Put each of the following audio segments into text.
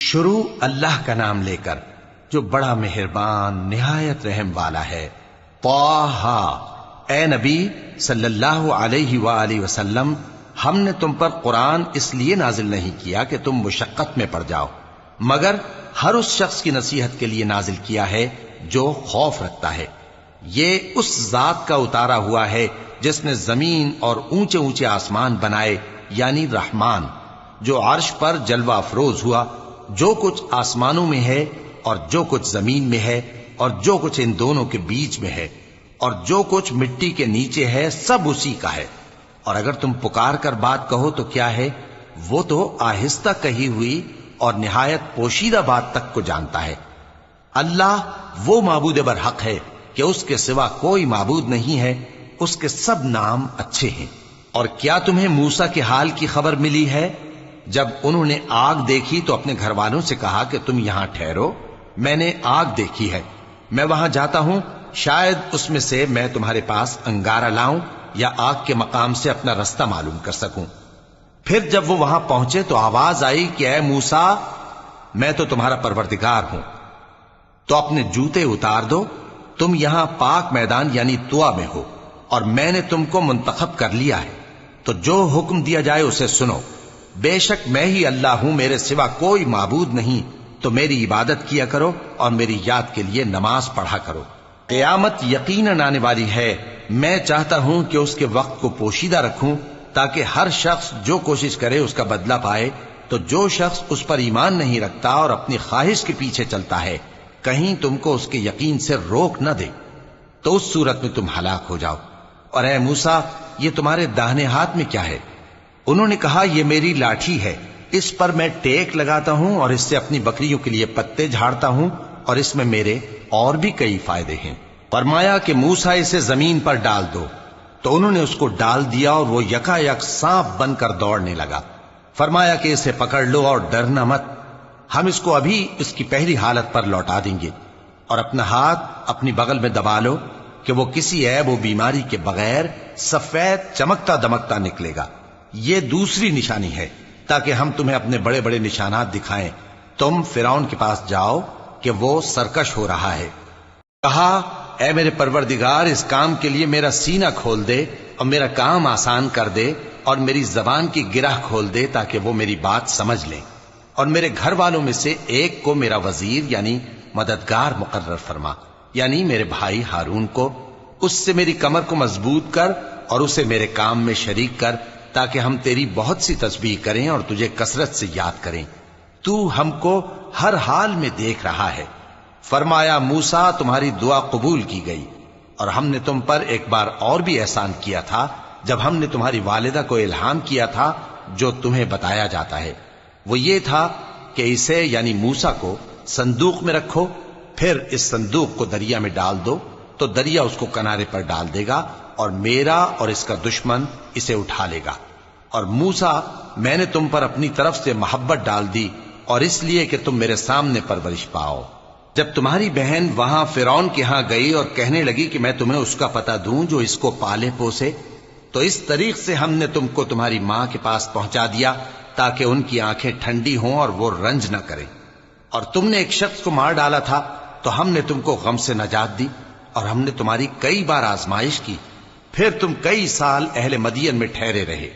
شروع اللہ کا نام لے کر جو بڑا مہربان نہایت رحم والا ہے۔ طٰ، اے نبی صلی اللہ علیہ وآلہ وسلم، ہم نے تم پر قرآن اس لیے نازل نہیں کیا کہ تم مشقت میں پڑ جاؤ، مگر ہر اس شخص کی نصیحت کے لیے نازل کیا ہے جو خوف رکھتا ہے۔ یہ اس ذات کا اتارا ہوا ہے جس نے زمین اور اونچے اونچے آسمان بنائے، یعنی رحمان، جو عرش پر جلوہ افروز ہوا۔ جو کچھ آسمانوں میں ہے اور جو کچھ زمین میں ہے اور جو کچھ ان دونوں کے بیچ میں ہے اور جو کچھ مٹی کے نیچے ہے، سب اسی کا ہے۔ اور اگر تم پکار کر بات کہو تو کیا ہے، وہ تو آہستہ کہی ہوئی اور نہایت پوشیدہ بات تک کو جانتا ہے۔ اللہ وہ معبود برحق ہے کہ اس کے سوا کوئی معبود نہیں ہے، اس کے سب نام اچھے ہیں۔ اور کیا تمہیں موسیٰ کے حال کی خبر ملی ہے؟ جب انہوں نے آگ دیکھی تو اپنے گھر والوں سے کہا کہ تم یہاں ٹھہرو، میں نے آگ دیکھی ہے، میں وہاں جاتا ہوں، شاید اس میں سے میں تمہارے پاس انگارہ لاؤں یا آگ کے مقام سے اپنا رستہ معلوم کر سکوں۔ پھر جب وہ وہاں پہنچے تو آواز آئی کہ اے موسیٰ، میں تو تمہارا پروردگار ہوں، تو اپنے جوتے اتار دو، تم یہاں پاک میدان یعنی طویٰ میں ہو، اور میں نے تم کو منتخب کر لیا ہے، تو جو حکم دیا جائے اسے سنو۔ بے شک میں ہی اللہ ہوں، میرے سوا کوئی معبود نہیں، تو میری عبادت کیا کرو اور میری یاد کے لیے نماز پڑھا کرو۔ قیامت یقیناً آنے والی ہے، میں چاہتا ہوں کہ اس کے وقت کو پوشیدہ رکھوں تاکہ ہر شخص جو کوشش کرے اس کا بدلہ پائے۔ تو جو شخص اس پر ایمان نہیں رکھتا اور اپنی خواہش کے پیچھے چلتا ہے، کہیں تم کو اس کے یقین سے روک نہ دے، تو اس صورت میں تم ہلاک ہو جاؤ۔ اور اے موسیٰ، یہ تمہارے داہنے ہاتھ میں کیا ہے؟ انہوں نے کہا، یہ میری لاٹھی ہے، اس پر میں ٹیک لگاتا ہوں اور اس سے اپنی بکریوں کے لیے پتے جھاڑتا ہوں، اور اس میں میرے اور بھی کئی فائدے ہیں۔ فرمایا کہ موسیٰ اسے زمین پر ڈال دو، تو انہوں نے اس کو ڈال دیا اور وہ یکا یک سانپ بن کر دوڑنے لگا۔ فرمایا کہ اسے پکڑ لو اور ڈرنا مت، ہم اس کو ابھی اس کی پہلی حالت پر لوٹا دیں گے، اور اپنا ہاتھ اپنی بغل میں دبا لو کہ وہ کسی عیب و بیماری کے بغیر سفید چمکتا دمکتا نکلے گا۔ یہ دوسری نشانی ہے تاکہ ہم تمہیں اپنے بڑے بڑے نشانات دکھائیں۔ تم فرعون کے پاس جاؤ کہ وہ سرکش ہو رہا ہے۔ کہا، اے میرے پروردگار، اس کام کے لیے میرا سینہ کھول دے اور میرا کام آسان کر دے اور میری زبان کی گرہ کھول دے تاکہ وہ میری بات سمجھ لیں، اور میرے گھر والوں میں سے ایک کو میرا وزیر یعنی مددگار مقرر فرما، یعنی میرے بھائی ہارون کو۔ اس سے میری کمر کو مضبوط کر اور اسے میرے کام میں شریک کر تاکہ ہم تیری بہت سی تسبیح کریں اور تجھے کثرت سے یاد کریں، تو ہم کو ہر حال میں دیکھ رہا ہے۔ فرمایا، موسیٰ، تمہاری دعا قبول کی گئی، اور ہم نے تم پر ایک بار اور بھی احسان کیا تھا جب ہم نے تمہاری والدہ کو الہام کیا تھا جو تمہیں بتایا جاتا ہے۔ وہ یہ تھا کہ اسے یعنی موسیٰ کو صندوق میں رکھو، پھر اس صندوق کو دریا میں ڈال دو، تو دریا اس کو کنارے پر ڈال دے گا اور میرا اور اس کا دشمن اسے اٹھا لے گا۔ اور موسیٰ، میں نے تم پر اپنی طرف سے محبت ڈال دی، اور اس لیے کہ تم میرے سامنے پرورش پاؤ۔ جب تمہاری بہن وہاں فرعون کے ہاں گئی اور کہنے لگی کہ میں تمہیں اس کا پتہ دوں جو اس کو پالے پوسے، تو اس طریق سے ہم نے تم کو تمہاری ماں کے پاس پہنچا دیا تاکہ ان کی آنکھیں ٹھنڈی ہوں اور وہ رنج نہ کریں۔ اور تم نے ایک شخص کو مار ڈالا تھا تو ہم نے تم کو غم سے نجات دی، اور ہم نے تمہاری کئی بار آزمائش کی، پھر تم کئی سال اہل مدین میں ٹھہرے رہے۔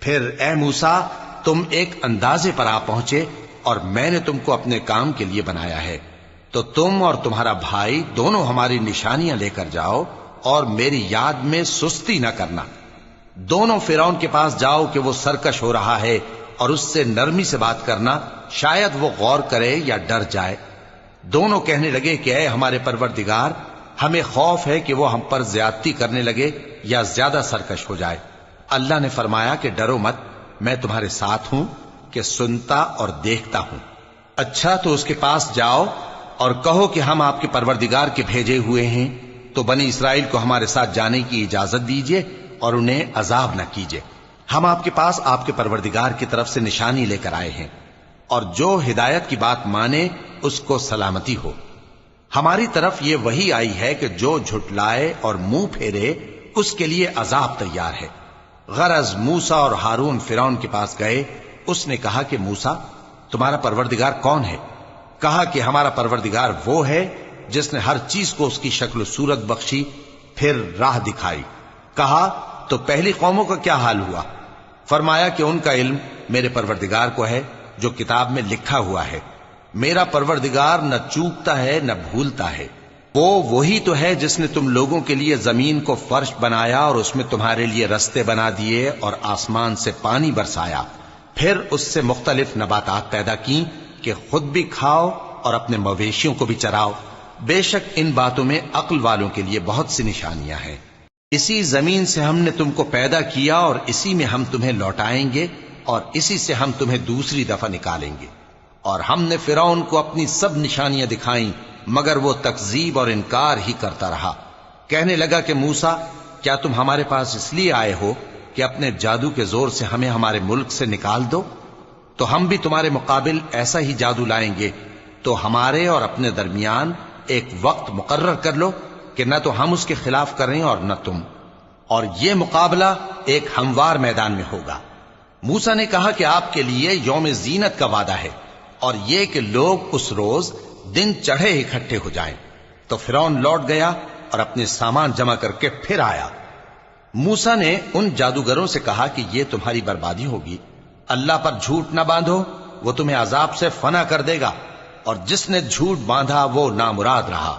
پھر اے موسیٰ، تم ایک اندازے پر آ پہنچے اور میں نے تم کو اپنے کام کے لیے بنایا ہے، تو تم اور تمہارا بھائی دونوں ہماری نشانیاں لے کر جاؤ اور میری یاد میں سستی نہ کرنا۔ دونوں فرعون کے پاس جاؤ کہ وہ سرکش ہو رہا ہے، اور اس سے نرمی سے بات کرنا، شاید وہ غور کرے یا ڈر جائے۔ دونوں کہنے لگے کہ اے ہمارے پروردگار، ہمیں خوف ہے کہ وہ ہم پر زیادتی کرنے لگے یا زیادہ سرکش ہو جائے۔ اللہ نے فرمایا کہ ڈرو مت، میں تمہارے ساتھ ہوں کہ سنتا اور دیکھتا ہوں۔ اچھا، تو اس کے پاس جاؤ اور کہو کہ ہم آپ کے پروردگار کے بھیجے ہوئے ہیں، تو بنی اسرائیل کو ہمارے ساتھ جانے کی اجازت دیجیے اور انہیں عذاب نہ کیجیے۔ ہم آپ کے پاس آپ کے پروردگار کی طرف سے نشانی لے کر آئے ہیں، اور جو ہدایت کی بات مانے اس کو سلامتی ہو۔ ہماری طرف یہ وحی آئی ہے کہ جو جھٹلائے اور منہ پھیرے اس کے لیے عذاب تیار ہے۔ غرض موسیٰ اور ہارون فرعون کے پاس گئے، اس نے کہا کہ موسیٰ، تمہارا پروردگار کون ہے؟ کہا کہ ہمارا پروردگار وہ ہے جس نے ہر چیز کو اس کی شکل و صورت بخشی، پھر راہ دکھائی۔ کہا تو پہلی قوموں کا کیا حال ہوا؟ فرمایا کہ ان کا علم میرے پروردگار کو ہے جو کتاب میں لکھا ہوا ہے۔ میرا پروردگار نہ چوکتا ہے نہ بھولتا ہے۔ وہ وہی تو ہے جس نے تم لوگوں کے لیے زمین کو فرش بنایا اور اس میں تمہارے لیے رستے بنا دیے اور آسمان سے پانی برسایا، پھر اس سے مختلف نباتات پیدا کی کہ خود بھی کھاؤ اور اپنے مویشیوں کو بھی چراؤ۔ بے شک ان باتوں میں عقل والوں کے لیے بہت سی نشانیاں ہیں۔ اسی زمین سے ہم نے تم کو پیدا کیا اور اسی میں ہم تمہیں لوٹائیں گے اور اسی سے ہم تمہیں دوسری دفعہ نکالیں گے۔ اور ہم نے فرعون کو اپنی سب نشانیاں دکھائیں مگر وہ تکذیب اور انکار ہی کرتا رہا۔ کہنے لگا کہ موسیٰ، کیا تم ہمارے پاس اس لیے آئے ہو کہ اپنے جادو کے زور سے ہمیں ہمارے ملک سے نکال دو؟ تو ہم بھی تمہارے مقابل ایسا ہی جادو لائیں گے، تو ہمارے اور اپنے درمیان ایک وقت مقرر کر لو کہ نہ تو ہم اس کے خلاف کریں اور نہ تم، اور یہ مقابلہ ایک ہموار میدان میں ہوگا۔ موسیٰ نے کہا کہ آپ کے لیے یوم زینت کا وعدہ ہے، اور یہ کہ لوگ اس روز دن چڑھے اکٹھے ہو جائیں۔ تو فرعون لوٹ گیا اور اپنے سامان جمع کر کے پھر آیا۔ موسیٰ نے ان جادوگروں سے کہا کہ یہ تمہاری بربادی ہوگی، اللہ پر جھوٹ نہ باندھو، وہ تمہیں عذاب سے فنا کر دے گا، اور جس نے جھوٹ باندھا وہ نامراد رہا۔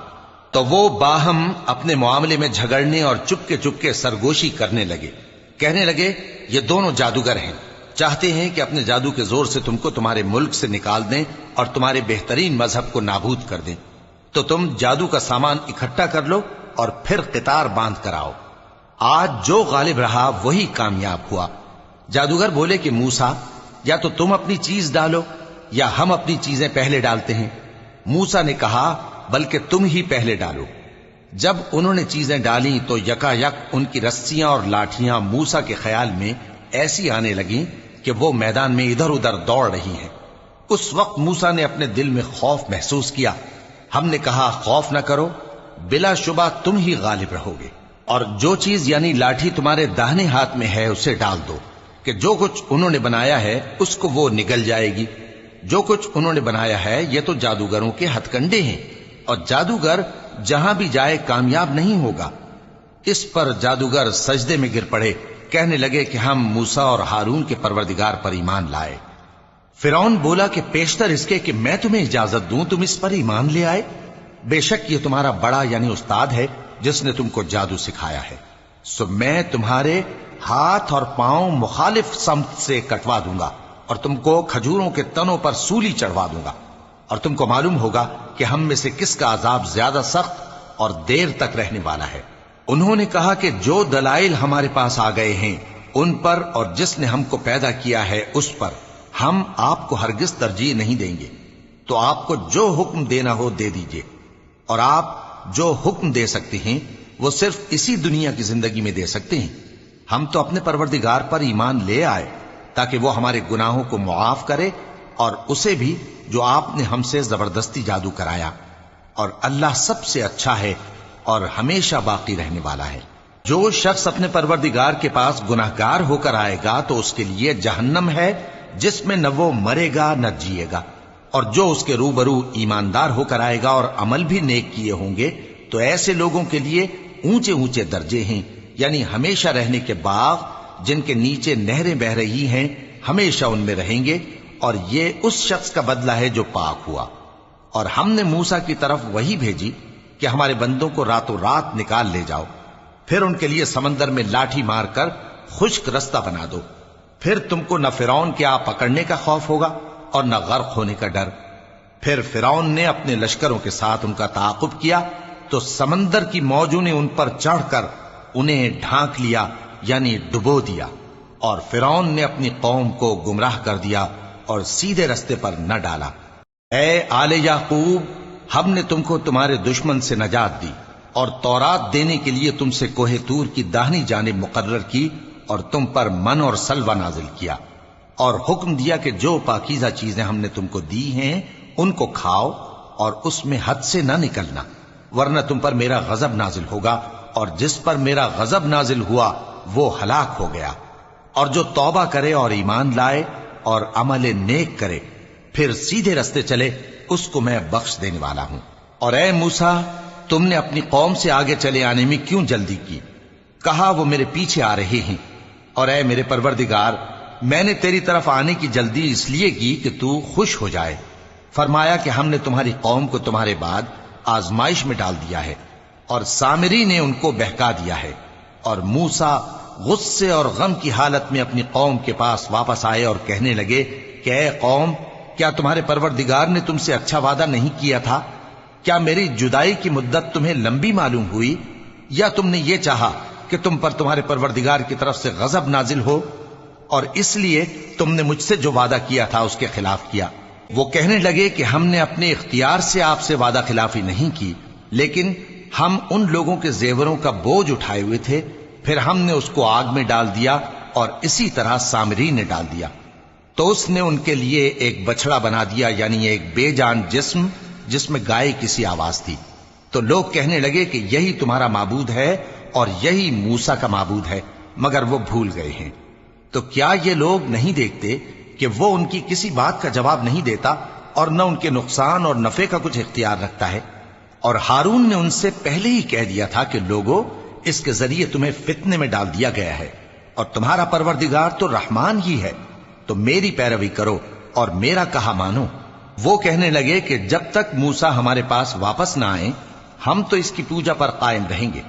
تو وہ باہم اپنے معاملے میں جھگڑنے اور چپکے سرگوشی کرنے لگے۔ کہنے لگے یہ دونوں جادوگر ہیں، چاہتے ہیں کہ اپنے جادو کے زور سے تم کو تمہارے ملک سے نکال دیں اور تمہارے بہترین مذہب کو نابود کر دیں۔ تو تم جادو کا سامان اکٹھا کر لو اور پھر قطار باندھ کر آؤ۔ آج جو غالب رہا وہی کامیاب ہوا۔ جادوگر بولے کہ موسیٰ، یا تو تم اپنی چیز ڈالو یا ہم اپنی چیزیں پہلے ڈالتے ہیں۔ موسیٰ نے کہا بلکہ تم ہی پہلے ڈالو۔ جب انہوں نے چیزیں ڈالیں تو یکا یک ان کی رسیاں اور لاٹھیاں موسیٰ کے خیال میں ایسی آنے لگیں کہ وہ میدان میں ادھر ادھر دوڑ رہی ہیں۔ اس وقت موسیٰ نے اپنے دل میں خوف محسوس کیا۔ ہم نے کہا خوف نہ کرو، بلا شبہ تم ہی غالب رہو گے، اور جو چیز یعنی لاٹھی تمہارے داہنے ہاتھ میں ہے اسے ڈال دو کہ جو کچھ انہوں نے بنایا ہے اس کو وہ نگل جائے گی۔ جو کچھ انہوں نے بنایا ہے یہ تو جادوگروں کے ہتھ کنڈے ہیں، اور جادوگر جہاں بھی جائے کامیاب نہیں ہوگا۔ اس پر جادوگر سجدے میں گر پڑے، کہنے لگے کہ ہم موسیٰ اور ہارون کے پروردگار پر ایمان لائے۔ فرعون بولا کہ پیشتر اس کے کہ میں تمہیں اجازت دوں تم اس پر ایمان لے آئے؟ بے شک یہ تمہارا بڑا یعنی استاد ہے جس نے تم کو جادو سکھایا ہے، سو میں تمہارے ہاتھ اور پاؤں مخالف سمت سے کٹوا دوں گا اور تم کو کھجوروں کے تنوں پر سولی چڑھوا دوں گا، اور تم کو معلوم ہوگا کہ ہم میں سے کس کا عذاب زیادہ سخت اور دیر تک رہنے والا ہے۔ انہوں نے کہا کہ جو دلائل ہمارے پاس آ گئے ہیں ان پر اور جس نے ہم کو پیدا کیا ہے اس پر ہم آپ کو ہرگز ترجیح نہیں دیں گے، تو آپ کو جو حکم دینا ہو دے دیجئے، اور آپ جو حکم دے سکتے ہیں وہ صرف اسی دنیا کی زندگی میں دے سکتے ہیں۔ ہم تو اپنے پروردگار پر ایمان لے آئے تاکہ وہ ہمارے گناہوں کو معاف کرے، اور اسے بھی جو آپ نے ہم سے زبردستی جادو کرایا، اور اللہ سب سے اچھا ہے اور ہمیشہ باقی رہنے والا ہے۔ جو شخص اپنے پروردگار کے پاس گناہگار ہو کر آئے گا تو اس کے لیے جہنم ہے جس میں نہ وہ مرے گا نہ جیے گا، اور جو اس کے روبرو ایماندار ہو کر آئے گا اور عمل بھی نیک کیے ہوں گے تو ایسے لوگوں کے لیے اونچے اونچے درجے ہیں، یعنی ہمیشہ رہنے کے باغ جن کے نیچے نہریں بہ رہی ہیں، ہمیشہ ان میں رہیں گے، اور یہ اس شخص کا بدلہ ہے جو پاک ہوا۔ اور ہم نے موسیٰ کی طرف وہی بھیجی کہ ہمارے بندوں کو راتوں رات نکال لے جاؤ، پھر ان کے لیے سمندر میں لاٹھی مار کر خشک رستہ بنا دو، پھر تم کو نہ فرعون کے آ پکڑنے کا خوف ہوگا اور نہ غرق ہونے کا ڈر۔ پھر فرعون نے اپنے لشکروں کے ساتھ ان کا تعاقب کیا تو سمندر کی موجوں نے ان پر چڑھ کر انہیں ڈھانک لیا یعنی ڈبو دیا، اور فرعون نے اپنی قوم کو گمراہ کر دیا اور سیدھے رستے پر نہ ڈالا۔ اے آل یعقوب، ہم نے تم کو تمہارے دشمن سے نجات دی اور تورات دینے کے لیے تم سے کوہ طور کی داہنی جانب مقرر کی، اور تم پر من اور سلوہ نازل کیا، اور حکم دیا کہ جو پاکیزہ چیزیں ہم نے تم کو دی ہیں ان کو کھاؤ اور اس میں حد سے نہ نکلنا، ورنہ تم پر میرا غضب نازل ہوگا، اور جس پر میرا غضب نازل ہوا وہ ہلاک ہو گیا۔ اور جو توبہ کرے اور ایمان لائے اور عمل نیک کرے پھر سیدھے رستے چلے اس کو میں بخش دینے والا ہوں۔ اور اے موسیٰ، تم نے اپنی قوم سے آگے چلے آنے میں کیوں جلدی کی؟ کہا وہ میرے پیچھے آ رہے ہیں۔ اور اے میرے پروردگار، میں نے تیری طرف آنے کی جلدی اس لیے کی کہ تو خوش ہو جائے۔ فرمایا کہ ہم نے تمہاری قوم کو تمہارے بعد آزمائش میں ڈال دیا ہے، اور سامری نے ان کو بہکا دیا ہے۔ اور موسیٰ غصے اور غم کی حالت میں اپنی قوم کے پاس واپس آئے اور کہنے لگے کہ اے قوم، کیا تمہارے پروردگار نے تم سے اچھا وعدہ نہیں کیا تھا؟ کیا میری جدائی کی مدت تمہیں لمبی معلوم ہوئی، یا تم نے یہ چاہا کہ تم پر تمہارے پروردگار کی طرف سے غضب نازل ہو، اور اس لیے تم نے مجھ سے جو وعدہ کیا تھا اس کے خلاف کیا؟ وہ کہنے لگے کہ ہم نے اپنے اختیار سے آپ سے وعدہ خلافی نہیں کی، لیکن ہم ان لوگوں کے زیوروں کا بوجھ اٹھائے ہوئے تھے، پھر ہم نے اس کو آگ میں ڈال دیا، اور اسی طرح سامری نے ڈال دیا۔ تو اس نے ان کے لیے ایک بچڑا بنا دیا، یعنی ایک بے جان جسم جس میں گائے کسی آواز تھی۔ تو لوگ کہنے لگے کہ یہی تمہارا معبود ہے اور یہی موسیٰ کا معبود ہے، مگر وہ بھول گئے ہیں۔ تو کیا یہ لوگ نہیں دیکھتے کہ وہ ان کی کسی بات کا جواب نہیں دیتا، اور نہ ان کے نقصان اور نفع کا کچھ اختیار رکھتا ہے؟ اور ہارون نے ان سے پہلے ہی کہہ دیا تھا کہ لوگوں، اس کے ذریعے تمہیں فتنے میں ڈال دیا گیا ہے، اور تمہارا پروردگار تو رحمان ہی ہے، تو میری پیروی کرو اور میرا کہا مانو۔ وہ کہنے لگے کہ جب تک موسیٰ ہمارے پاس واپس نہ آئیں، ہم تو اس کی پوجا پر قائم رہیں گے۔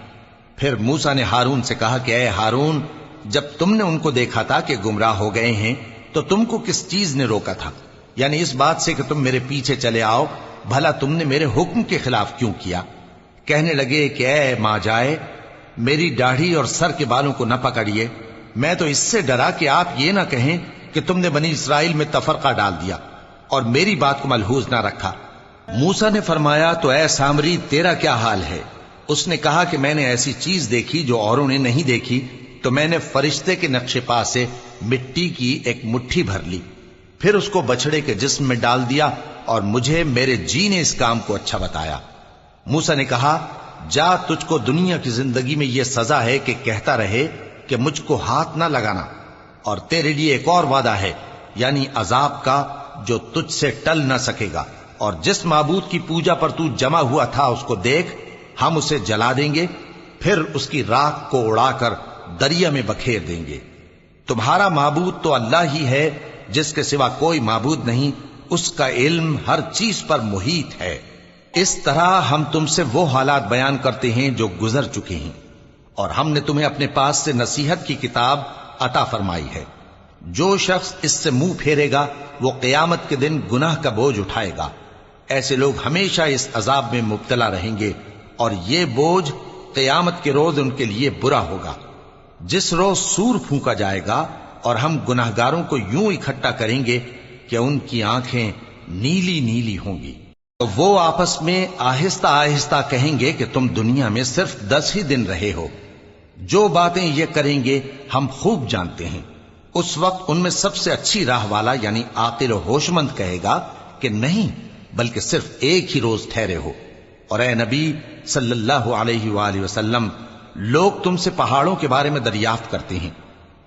پھر موسیٰ نے ہارون سے کہا کہ اے ہارون، جب تم نے ان کو دیکھا تھا کہ گمراہ ہو گئے ہیں تو تم کو کس چیز نے روکا تھا؟ یعنی اس بات سے کہ تم میرے پیچھے چلے آؤ، بھلا تم نے میرے حکم کے خلاف کیوں کیا؟ کہنے لگے کہ اے ماں جائے، میری داڑھی اور سر کے بالوں کو نہ پکڑیے، میں تو اس سے ڈرا کہ آپ یہ نہ کہیں کہ تم نے بنی اسرائیل میں تفرقہ ڈال دیا اور میری بات کو ملحوظ نہ رکھا۔ موسیٰ نے فرمایا تو اے سامری، تیرا کیا حال ہے؟ اس نے کہا کہ میں نے ایسی چیز دیکھی جو اوروں نے نہیں دیکھی، تو میں نے فرشتے کے نقش پا سے مٹی کی ایک مٹھی بھر لی، پھر اس کو بچڑے کے جسم میں ڈال دیا، اور مجھے میرے جی نے اس کام کو اچھا بتایا۔ موسیٰ نے کہا جا، تجھ کو دنیا کی زندگی میں یہ سزا ہے کہ کہتا رہے کہ مجھ کو ہاتھ نہ لگانا، اور تیرے لیے ایک اور وعدہ ہے، یعنی عذاب کا جو تجھ سے ٹل نہ سکے گا، اور جس معبود کی پوجا پر تو جمع ہوا تھا اس کو دیکھ، ہم اسے جلا دیں گے، پھر اس کی راکھ کو اڑا کر دریا میں بکھیر دیں گے۔ تمہارا معبود تو اللہ ہی ہے، جس کے سوا کوئی معبود نہیں، اس کا علم ہر چیز پر محیط ہے۔ اس طرح ہم تم سے وہ حالات بیان کرتے ہیں جو گزر چکے ہیں، اور ہم نے تمہیں اپنے پاس سے نصیحت کی کتاب عطا فرمائی ہے۔ جو شخص اس سے منہ پھیرے گا وہ قیامت کے دن گناہ کا بوجھ اٹھائے گا۔ ایسے لوگ ہمیشہ اس عذاب میں مبتلا رہیں گے، اور یہ بوجھ قیامت کے روز ان کے لیے برا ہوگا، جس روز سور پھونکا جائے گا، اور ہم گناہگاروں کو یوں اکٹھا کریں گے کہ ان کی آنکھیں نیلی نیلی ہوں گی۔ تو وہ آپس میں آہستہ آہستہ کہیں گے کہ تم دنیا میں صرف 10 ہی دن رہے ہو، جو باتیں یہ کریں گے ہم خوب جانتے ہیں۔ اس وقت ان میں سب سے اچھی راہ والا یعنی عاقل و ہوش مند کہے گا کہ نہیں، بلکہ صرف ایک ہی روز ٹھہرے ہو۔ اور اے نبی صلی اللہ علیہ وآلہ وسلم، لوگ تم سے پہاڑوں کے بارے میں دریافت کرتے ہیں،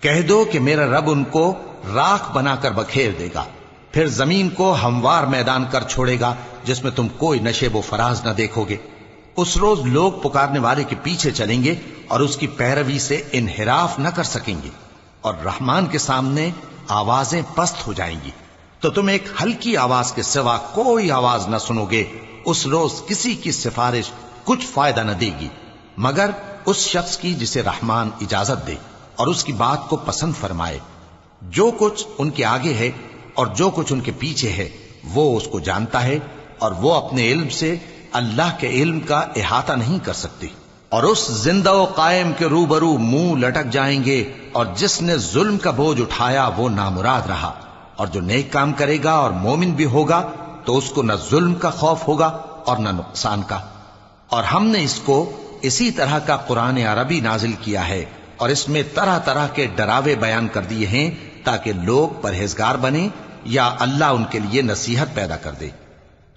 کہہ دو کہ میرا رب ان کو راکھ بنا کر بکھیر دے گا، پھر زمین کو ہموار میدان کر چھوڑے گا جس میں تم کوئی نشیب و فراز نہ دیکھو گے۔ اس روز لوگ پکارنے والے کے پیچھے چلیں گے اور اس کی پیروی سے انحراف نہ کر سکیں گے، اور رحمان کے سامنے آوازیں پست ہو جائیں گی، تو تم ایک ہلکی آواز کے سوا کوئی آواز نہ سنو گے۔ اس روز کسی کی سفارش کچھ فائدہ نہ دے گی مگر اس شخص کی جسے رحمان اجازت دے اور اس کی بات کو پسند فرمائے۔ جو کچھ ان کے آگے ہے اور جو کچھ ان کے پیچھے ہے وہ اس کو جانتا ہے، اور وہ اپنے علم سے اللہ کے علم کا احاطہ نہیں کر سکتی۔ اور اس زندہ و قائم کے روبرو منہ لٹک جائیں گے، اور جس نے ظلم کا بوجھ اٹھایا وہ نامراد رہا، اور جو نیک کام کرے گا اور مومن بھی ہوگا تو اس کو نہ ظلم کا خوف ہوگا اور نہ نقصان کا۔ اور ہم نے اس کو اسی طرح کا قرآن عربی نازل کیا ہے، اور اس میں طرح طرح کے ڈراوے بیان کر دیے ہیں تاکہ لوگ پرہیزگار بنیں یا اللہ ان کے لیے نصیحت پیدا کر دے۔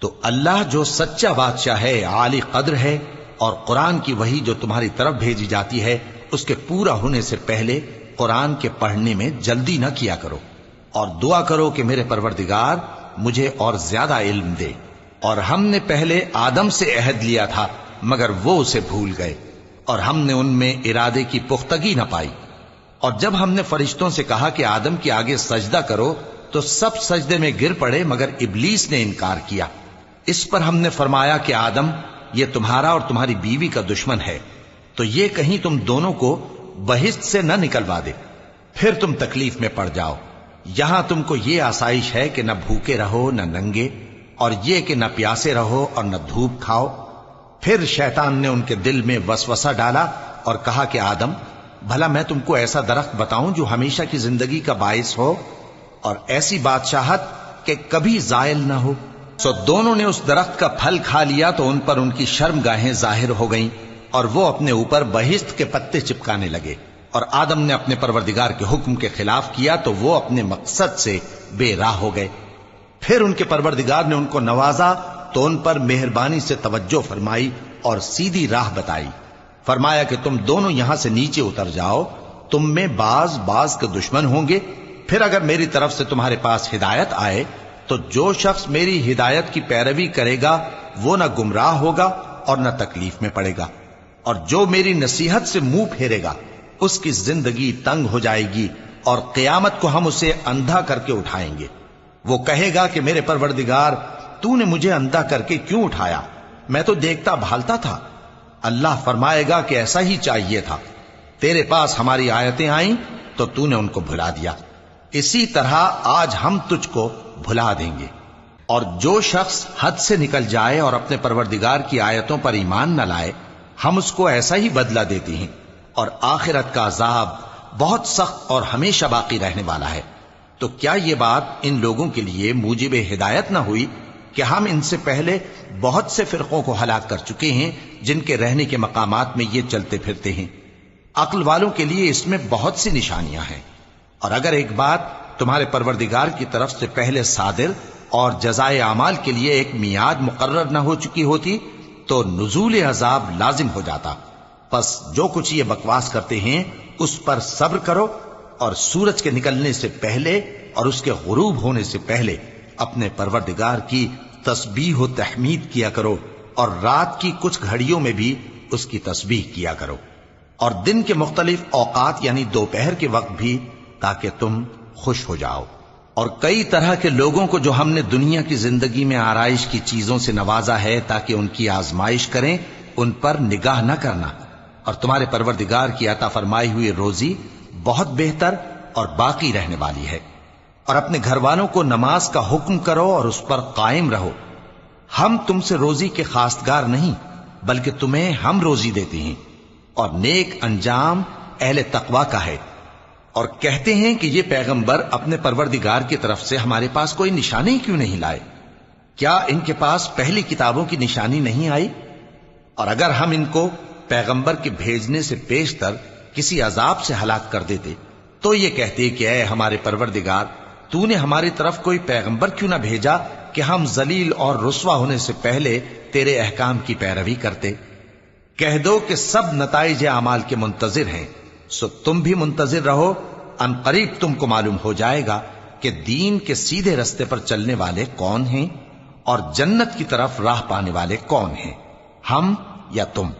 تو اللہ جو سچا بادشاہ ہے، عالی قدر ہے، اور قرآن کی وحی جو تمہاری طرف بھیجی جاتی ہے اس کے پورا ہونے سے پہلے قرآن کے پڑھنے میں جلدی نہ کیا کرو، اور دعا کرو کہ میرے پروردگار مجھے اور زیادہ علم دے، اور ہم نے پہلے آدم سے عہد لیا تھا مگر وہ اسے بھول گئے، اور ہم نے ان میں ارادے کی پختگی نہ پائی۔ اور جب ہم نے فرشتوں سے کہا کہ آدم کے آگے سجدہ کرو تو سب سجدے میں گر پڑے مگر ابلیس نے انکار کیا۔ اس پر ہم نے فرمایا کہ آدم، یہ تمہارا اور تمہاری بیوی کا دشمن ہے، تو یہ کہیں تم دونوں کو بہشت سے نہ نکلوا دے، پھر تم تکلیف میں پڑ جاؤ۔ یہاں تم کو یہ آسائش ہے کہ نہ بھوکے رہو نہ ننگے، اور یہ کہ نہ پیاسے رہو اور نہ دھوپ کھاؤ۔ پھر شیطان نے ان کے دل میں وسوسہ ڈالا اور کہا کہ آدم، بھلا میں تم کو ایسا درخت بتاؤں جو ہمیشہ کی زندگی کا باعث ہو اور ایسی بادشاہت کہ کبھی زائل نہ ہو؟ سو دونوں نے اس درخت کا پھل کھا لیا تو ان پر ان کی شرم گاہیں ظاہر ہو گئیں، اور وہ اپنے اوپر بہشت کے پتے چپکانے لگے۔ اور آدم نے اپنے پروردگار کے حکم کے خلاف کیا تو وہ اپنے مقصد سے بے راہ ہو گئے۔ پھر ان کے پروردگار نے ان کو نوازا تو ان پر مہربانی سے توجہ فرمائی اور سیدھی راہ بتائی۔ فرمایا کہ تم دونوں یہاں سے نیچے اتر جاؤ، تم میں بعض کے دشمن ہوں گے، پھر اگر میری طرف سے تمہارے پاس ہدایت آئے تو جو شخص میری ہدایت کی پیروی کرے گا وہ نہ گمراہ ہوگا اور نہ تکلیف میں پڑے گا، اور جو میری نصیحت سے منہ پھیرے گا اس کی زندگی تنگ ہو جائے گی، اور قیامت کو ہم اسے اندھا کر کے اٹھائیں گے۔ وہ کہے گا کہ میرے پروردگار، تو نے مجھے اندھا کر کے کیوں اٹھایا؟ میں تو دیکھتا بھالتا تھا۔ اللہ فرمائے گا کہ ایسا ہی چاہیے تھا، تیرے پاس ہماری آیتیں آئیں تو نے ان کو بھلا دیا، اسی طرح آج ہم تجھ کو بھلا دیں گے۔ اور جو شخص حد سے نکل جائے اور اپنے پروردگار کی آیتوں پر ایمان نہ لائے، ہم اس کو ایسا ہی بدلہ دیتے ہیں، اور آخرت کا عذاب بہت سخت اور ہمیشہ باقی رہنے والا ہے۔ تو کیا یہ بات ان لوگوں کے لیے موجب ہدایت نہ ہوئی کہ ہم ان سے پہلے بہت سے فرقوں کو ہلاک کر چکے ہیں جن کے رہنے کے مقامات میں یہ چلتے پھرتے ہیں؟ عقل والوں کے لیے اس میں بہت سی نشانیاں ہیں۔ اور اگر ایک بات تمہارے پروردگار کی طرف سے پہلے صادر اور جزائے اعمال کے لیے ایک میعاد مقرر نہ ہو چکی ہوتی تو نزول عذاب لازم ہو جاتا۔ پس جو کچھ یہ بکواس کرتے ہیں اس پر صبر کرو، اور سورج کے نکلنے سے پہلے اور اس کے غروب ہونے سے پہلے اپنے پروردگار کی تسبیح و تحمید کیا کرو، اور رات کی کچھ گھڑیوں میں بھی اس کی تسبیح کیا کرو، اور دن کے مختلف اوقات یعنی دوپہر کے وقت بھی، تاکہ تم خوش ہو جاؤ۔ اور کئی طرح کے لوگوں کو جو ہم نے دنیا کی زندگی میں آرائش کی چیزوں سے نوازا ہے تاکہ ان کی آزمائش کریں، ان پر نگاہ نہ کرنا، اور تمہارے پروردگار کی عطا فرمائی ہوئی روزی بہت بہتر اور باقی رہنے والی ہے۔ اور اپنے گھر والوں کو نماز کا حکم کرو اور اس پر قائم رہو۔ ہم تم سے روزی کے خواستگار نہیں بلکہ تمہیں ہم روزی دیتے ہیں، اور نیک انجام اہل تقوی کا ہے۔ اور کہتے ہیں کہ یہ پیغمبر اپنے پروردگار کی طرف سے ہمارے پاس کوئی نشانی کیوں نہیں لائے؟ کیا ان کے پاس پہلی کتابوں کی نشانی نہیں آئی؟ اور اگر ہم ان کو پیغمبر کے بھیجنے سے پیشتر کسی عذاب سے ہلاک کر دیتے تو یہ کہتے کہ اے ہمارے پروردگار، تو نے ہماری طرف کوئی پیغمبر کیوں نہ بھیجا کہ ہم ذلیل اور رسوا ہونے سے پہلے تیرے احکام کی پیروی کرتے۔ کہہ دو کہ سب نتائج اعمال کے منتظر ہیں، سو تم بھی منتظر رہو، ان قریب تم کو معلوم ہو جائے گا کہ دین کے سیدھے رستے پر چلنے والے کون ہیں اور جنت کی طرف راہ پانے والے کون ہیں، ہم یا تم۔